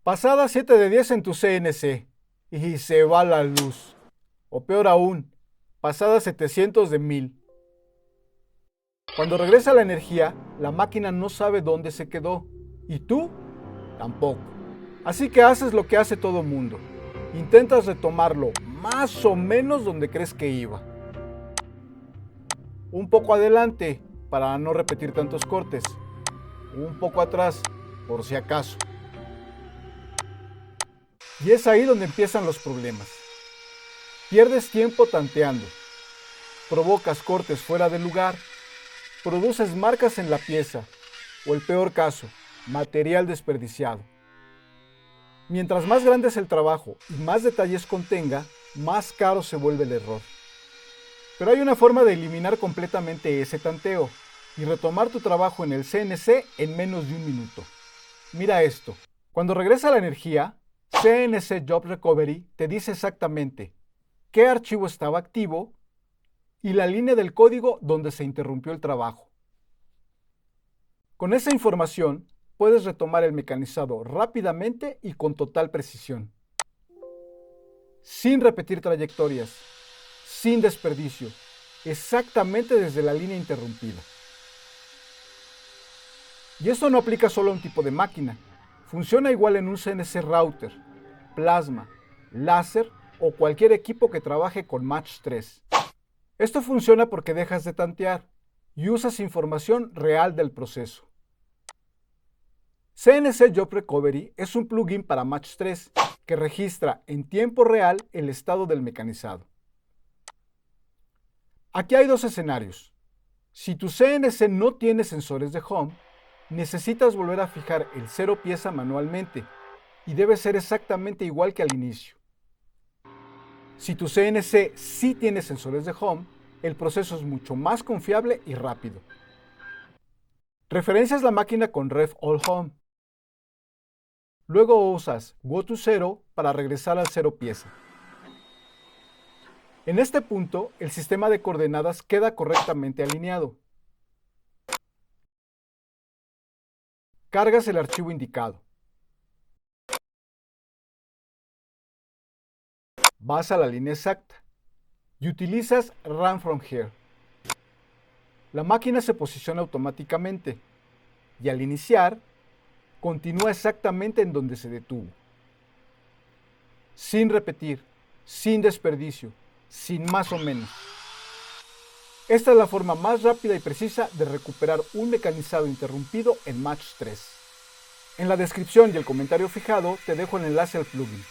Pasada 7 de 10 en tu CNC y se va la luz. O peor aún, pasada 700 de 1000. Cuando regresa la energía, la máquina no sabe dónde se quedó y tú tampoco. Así que haces lo que hace todo mundo. Intentas retomarlo más o menos donde crees que iba. Un poco adelante para no repetir tantos cortes. Un poco atrás por si acaso. Y es ahí donde empiezan los problemas. Pierdes tiempo tanteando, provocas cortes fuera de lugar, produces marcas en la pieza o el peor caso, material desperdiciado. Mientras más grande es el trabajo y más detalles contenga, más caro se vuelve el error. Pero hay una forma de eliminar completamente ese tanteo y retomar tu trabajo en el CNC en menos de un minuto. Mira esto. Cuando regresa la energía, CNC Job Recovery te dice exactamente qué archivo estaba activo y la línea del código donde se interrumpió el trabajo. Con esa información, puedes retomar el mecanizado rápidamente y con total precisión. Sin repetir trayectorias, sin desperdicio, exactamente desde la línea interrumpida. Y esto no aplica solo a un tipo de máquina. Funciona igual en un CNC router, plasma, láser o cualquier equipo que trabaje con Match 3. Esto funciona porque dejas de tantear y usas información real del proceso. CNC Job Recovery es un plugin para Match 3 que registra en tiempo real el estado del mecanizado. Aquí hay dos escenarios. Si tu CNC no tiene sensores de home, necesitas volver a fijar el 0 pieza manualmente y debe ser exactamente igual que al inicio. Si tu CNC sí tiene sensores de home, el proceso es mucho más confiable y rápido. Referencias la máquina con Ref All Home. Luego usas Go to 0 para regresar al 0 pieza. En este punto, el sistema de coordenadas queda correctamente alineado. Cargas el archivo indicado. Vas a la línea exacta y utilizas Run from Here. La máquina se posiciona automáticamente y al iniciar, continúa exactamente en donde se detuvo. Sin repetir, sin desperdicio, sin más o menos. Esta es la forma más rápida y precisa de recuperar un mecanizado interrumpido en Match 3. En la descripción y el comentario fijado te dejo el enlace al plugin.